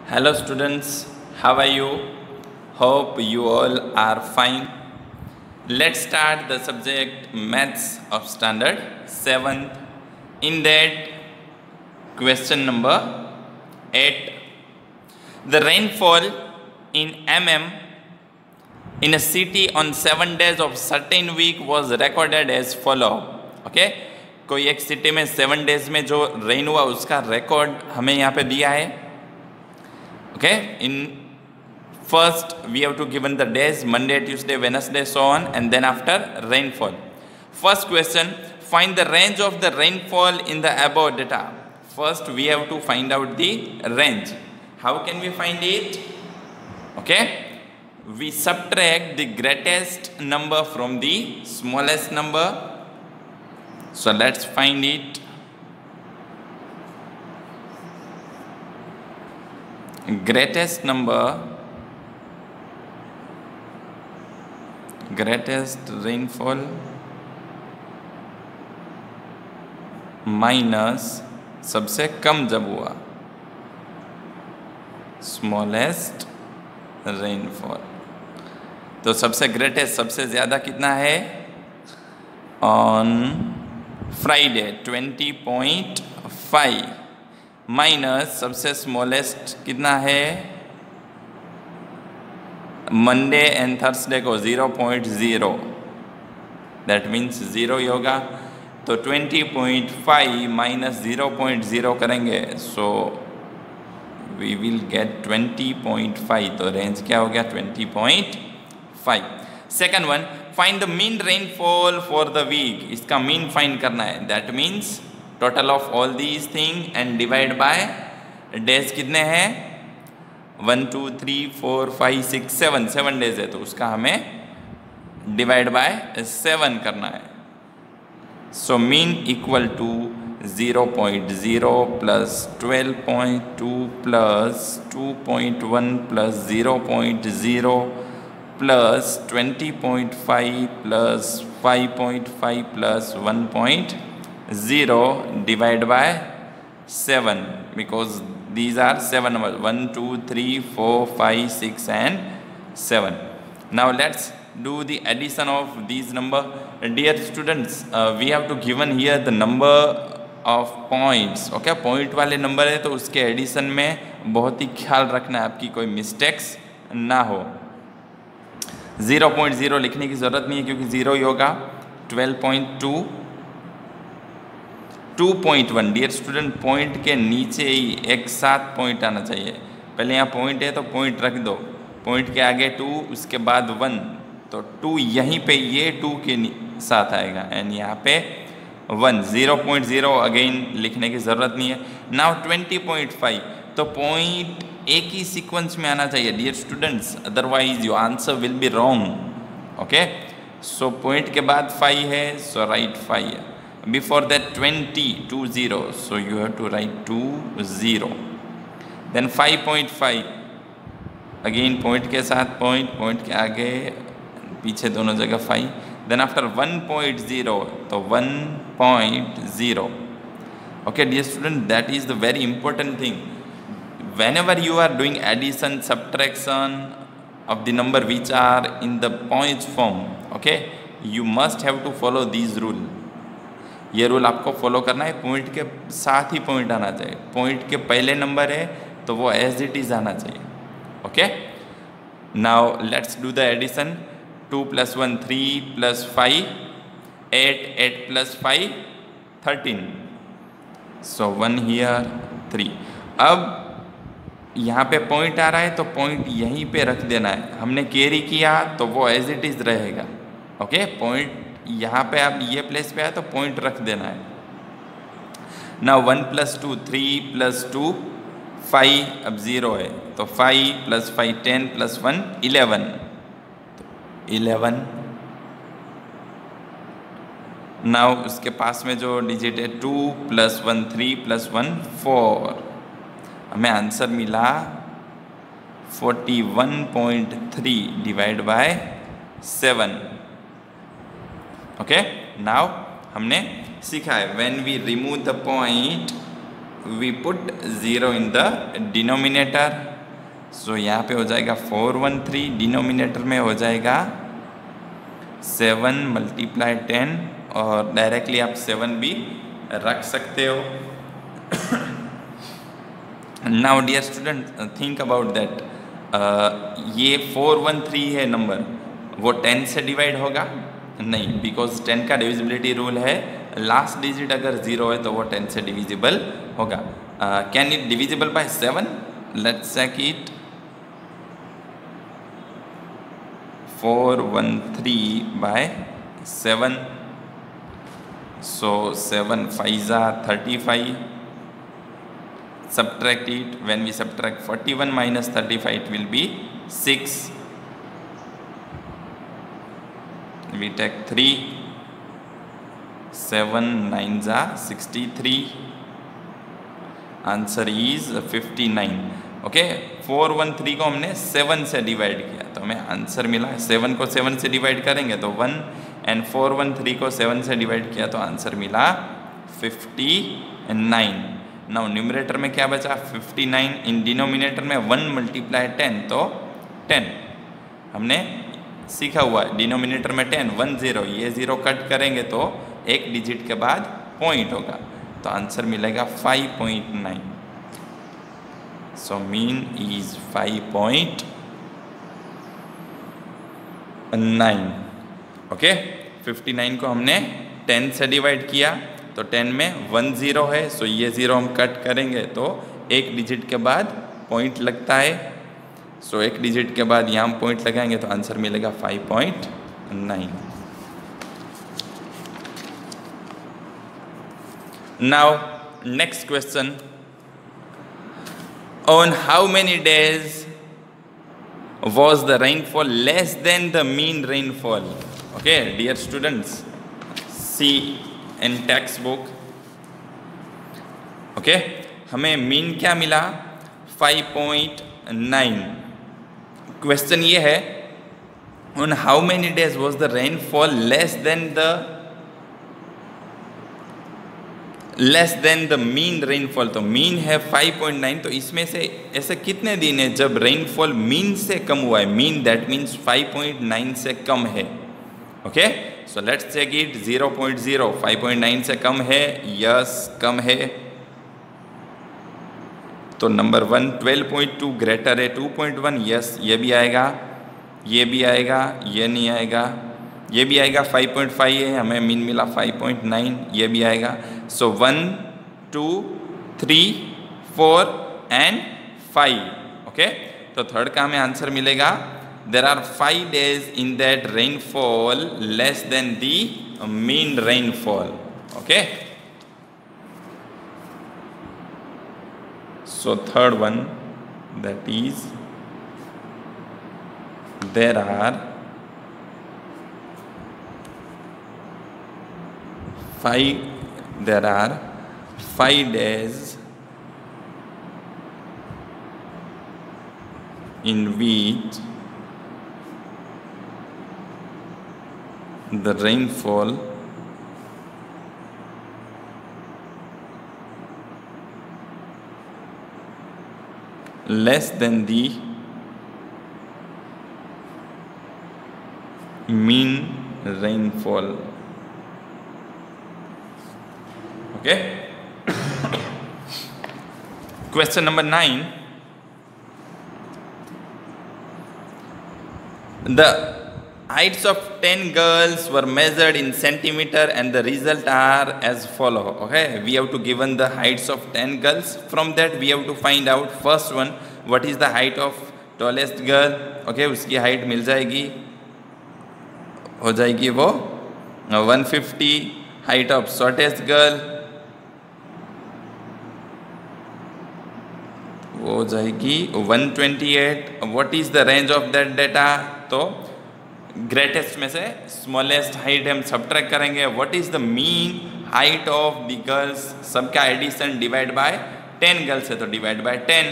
Hello students, how are you? Hope you all are fine. Let's start the subject Maths of Standard 7th. In that, question number 8. The rainfall in mm in a city on 7 days of certain week was recorded as follow. Okay? कोई एक city में 7 days में जो rain हुआ उसका record हमें यहाँ पे दिया है. Okay, in first we have to given the days Monday, Tuesday, Wednesday, so on, and then after rainfall. First question, find the range of the rainfall in the above data. First we have to find out the range. How can we find it? Okay, we subtract the greatest number from the smallest number. So let's find it. Greatest rainfall minus सबसे कम जब हुआ smallest rainfall. तो सबसे greatest सबसे ज़्यादा कितना है on Friday 20.5 minus सबसे स्मॉलेस्ट कितना है मंडे एंड थर्सडे को 0.0. दैट मीन्स 0 ही होगा. तो 20.5 माइनस 0.0 करेंगे सो वी विल गेट 20.5. तो रेंज क्या हो गया 20.5. Second one, find the mean rainfall for the week. इसका मीन फाइंड करना है. That means total of all these thing and divide by days कितने हैं 1 2 3 4 5 6 7 डेज है तो उसका हमें डिवाइड बाय 7 करना है. So mean equal to 0.0 plus 12.2 plus 2.1 plus 0.0 plus 20.5 plus 5.5 plus 1.0 divided by 7 because these are 7 numbers 1 2 3 4 5 6 and 7. Now let's do the addition of these number. Dear students, we have to given here the number of points. Okay, point वाले number है तो उसके addition में बहुत ही ख्याल रखना है आपकी कोई मिस्टेक्स ना हो. 0.0 लिखने की ज़रूरत नहीं है क्योंकि 0 ही होगा. 12.2 2.1. डियर स्टूडेंट पॉइंट के नीचे ही एक साथ पॉइंट आना चाहिए. पहले यहाँ पॉइंट है तो पॉइंट रख दो, पॉइंट के आगे 2 उसके बाद 1 तो 2 यहीं पे ये 2 के साथ आएगा एंड यहाँ पे 1. 0.0 अगेन लिखने की ज़रूरत नहीं है. नाउ 20.5 तो पॉइंट एक ही सीक्वेंस में आना चाहिए dear students, otherwise your answer will be wrong. Okay, so point के बाद 5 है so right 5. Before that 20 so you have to write 20. Then 5.5 again point के साथ point के आगे पीछे दोनों जगह 5. Then after 1.0 तो 1.0. Okay dear student, that is the very important thing. Whenever you are doing addition subtraction of the number which are in the points form, okay, you must have to follow these rule. ये rule आपको follow करना है. Point के साथ ही point आना चाहिए. Point के पहले नंबर है तो वो एज इट इज़ आना चाहिए. Okay, now let's do the addition. 2 + 1 3 + 5 8 8 + 5 13. So 1 here 3. अब यहाँ पे पॉइंट आ रहा है तो पॉइंट यहीं पे रख देना है. हमने कैरी किया तो वो एज इट इज़ रहेगा. ओके, पॉइंट यहाँ पे आप ये प्लेस पे आए तो पॉइंट रख देना है. नाउ 1 + 2 3 + 2 5 अब 0 है तो 5 + 5 10 + 1 11. तो 11. नाउ उसके पास में जो डिजिट है 2 + 1 3 + 1 4. हमें आंसर मिला 41.3 डिवाइड बाय 7. ओके, नाउ हमने सीखा है when we remove the point we put 0 in the denominator so यहाँ पे हो जाएगा 413, डिनोमिनेटर में हो जाएगा 7 × 10 और डायरेक्टली आप 7 भी रख सकते हो। Now dear student think about that, ये 413 है नंबर, वो 10 से डिवाइड होगा? नहीं, बिकॉज 10 का डिविजिबिलिटी रूल है, लास्ट डिजिट अगर 0 है तो वो 10 से डिविजिबल होगा। Can it divisible by 7? Let's check it. 413 by 7, so 7 5s are 35. Subtract it. When we subtract 41 minus 35, it will be 6. We take 3. 7 9s are 63. Answer is 59. Okay 413 को हमने 7 से डिवाइड किया तो हमें आंसर मिला। 7 को 7 से डिवाइड करेंगे तो 1, एंड 413 को 7 से डिवाइड किया तो आंसर मिला 59। नाउ न्यूमरेटर में क्या बचा? 59। इन डिनोमिनेटर में 1 × 10 तो 10। हमने सीखा हुआ है डिनोमिनेटर में 10 1 0, ये 0 कट करेंगे तो एक डिजिट के बाद पॉइंट होगा, तो आंसर मिलेगा 5.9। So mean is 5.9। ओके 59 को हमने 10 से डिवाइड किया तो 10 में 1 0 है, सो ये 0 हम कट करेंगे तो एक डिजिट के बाद पॉइंट लगता है, सो एक डिजिट के बाद यहाँ पॉइंट लगाएंगे तो आंसर मिलेगा 5.9। Now next question, on how many days was the rainfall less than the mean rainfall? Okay dear students, see in textbook, okay हमें मीन क्या मिला? 5.9। क्वेश्चन ये है on how many days was the rainfall less than the mean rainfall, तो mean है 5.9, तो इसमें से ऐसे कितने दिन है जब रेनफॉल मीन से कम हुआ है? मीन दैट मीन्स 5.9 से कम है। Okay so let's check it. 0.0 5.9 से कम है? यस कम है, तो नंबर 1। 12.2 ग्रेटर है 2.1? यस ये भी आएगा, ये भी आएगा, ये नहीं आएगा, ये भी आएगा। 5.5 है, हमें मीन मिला 5.9, ये भी आएगा। So 1 2 3 4 and 5। ओके तो थर्ड का हमें आंसर मिलेगा there are 5 days in that rainfall less than the mean rainfall. Okay so third one that is there are 5 days in which the rainfall less than the mean rainfall। Okay question number 9, the heights of 10 girls were measured in centimeter and the result are as follow। okay we have to given the heights of 10 girls, from that we have to find out first one what is the height of tallest girl। okay उसकी height मिल जाएगी, हो जाएगी वो 150। height of shortest girl वो हो जाएगी 128। What is the range of that data? तो greatest में से स्मॉलेस्ट हाइट हम सब्ट्रैक्ट करेंगे। What is the mean height of the girls? सबका एडिशन डिवाइड बाय 10 गर्ल्स है तो divide by 10।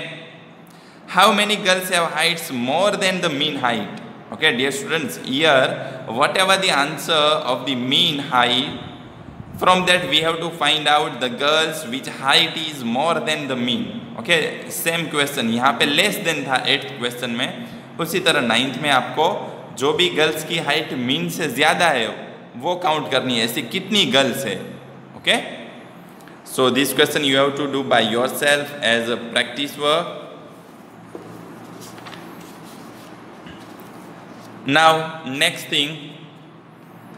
How many girls have heights more than the mean height? Okay dear students, here whatever the answer of the mean height, from that we have to find out the girls which height is more than the mean। Okay same question, यहाँ पे less than था 8th question में, उसी तरह 9th में आपको जो भी गर्ल्स की हाइट मीन से ज़्यादा है वो काउंट करनी है, ऐसी कितनी गर्ल्स है। Okay so this question you have to do by yourself as a practice work. Now next thing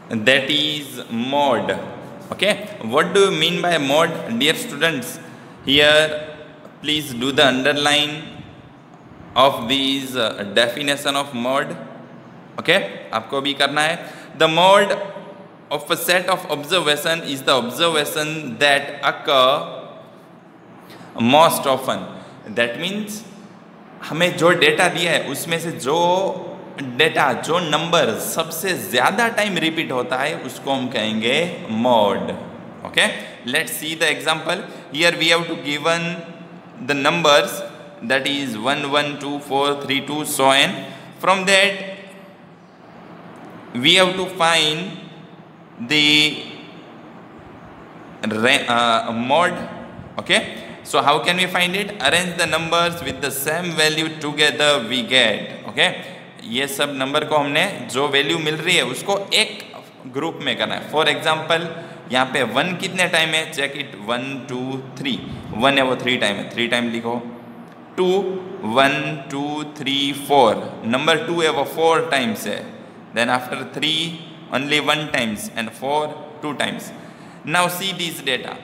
that is mod. Okay, what do you mean by mod, dear students? Here please do the underline of these definition of mod. Okay, आपको भी करना है। The mod of a set of observation is the observation that occur most often. That means हमें जो data दिया है उसमें से जो डेटा, जो नंबर सबसे ज़्यादा टाइम रिपीट होता है उसको हम कहेंगे mode. Okay let's see the example. Here we have to given the numbers that is 1 1 2 4 3 2 so on. From that we have to find the mod. Okay, so how can we find it? Arrange the numbers with the same value together we get. Okay, ये सब number को हमने जो value मिल रही है उसको एक group में करना है। फॉर एग्जाम्पल यहाँ पे 1 कितने टाइम है, चेक इट, 1 2 3, 1 है वो 3 टाइम है, 3 टाइम लिखो। 2 1 2 3 4, नंबर 2 है वो 4 टाइम्स है। Then after 3 only 1 times and 4 2 times. Now see this data.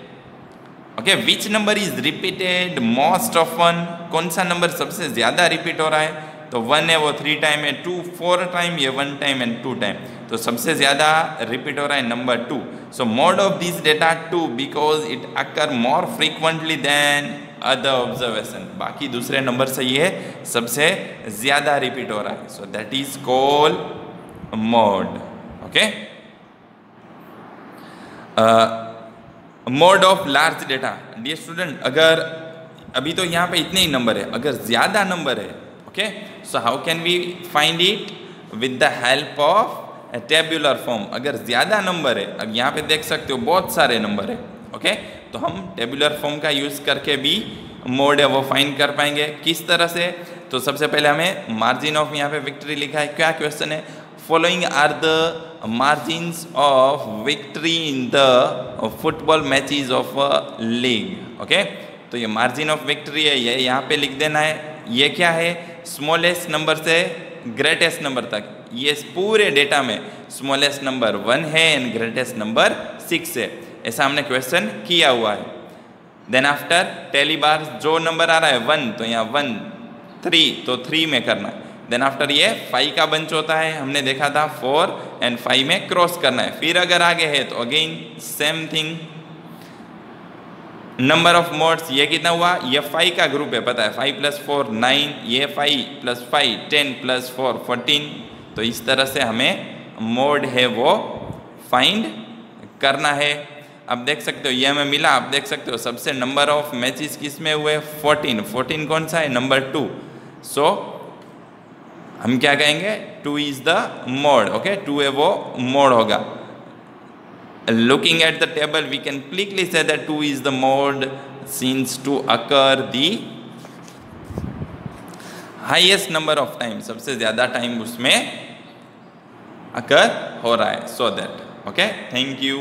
Okay which number is repeated most often, कौन सा नंबर सबसे ज़्यादा रिपीट हो रहा है? तो 1 है वो 3 टाइम है, 2 4 टाइम, ये 1 टाइम एंड 2 टाइम, तो सबसे ज़्यादा रिपीट हो रहा है number 2। So mode of this data 2 because it occur more frequently than other observation. बाकी दूसरे नंबर से ये सबसे ज़्यादा रिपीट हो रहा है, so that is called mode. Okay mode of large data, dear student, अगर अभी तो यहाँ पे इतने ही नंबर है, अगर ज़्यादा नंबर है, okay, so how can we find it? With the help of a tabular form. अगर ज़्यादा नंबर है, अब यहाँ पे देख सकते हो बहुत सारे नंबर है, ओके, तो हम टेबुलर फॉर्म का यूज़ करके भी मोड है वो फाइंड कर पाएंगे। किस तरह से? तो सबसे पहले हमें मार्जिन ऑफ यहाँ पे विक्ट्री लिखा है, क्या क्वेश्चन है? Following are the margins of victory in the football matches of league. Okay, तो ये मार्जिन ऑफ विक्ट्री है, ये यहाँ पे लिख देना है। ये क्या है? स्मॉलेस्ट नंबर से ग्रेटेस्ट नंबर तक, ये पूरे डेटा में स्मॉलेस्ट नंबर 1 है एंड ग्रेटेस्ट नंबर 6 है, ऐसा हमने क्वेश्चन किया हुआ है। देन आफ्टर टेली बार, जो नंबर आ रहा है 1 तो यहाँ 1 3 तो 3 में करना है। देन आफ्टर ये 5 का बंच होता है, हमने देखा था 4 एंड 5 में क्रॉस करना है। फिर अगर आगे है तो again same thing. Number of modes, ये कितना हुआ? ये 5 का ग्रुप है, पता है, 5 + 4 9, ये 5 + 5 10 + 4 14। तो इस तरह से हमें मोड है वो फाइंड करना है। अब देख सकते हो ये हमें मिला, आप देख सकते हो सबसे नंबर ऑफ मैचेस किस में हुए? 14। 14 कौन सा है? नंबर 2। सो हम क्या कहेंगे? 2 इज द मोड। ओके, 2 है वो मोड होगा। Looking at the table, we can quickly say that 2 is the mode since to occur the highest number of times, सबसे ज़्यादा टाइम उसमें occur हो रहा है। So that, okay, thank you.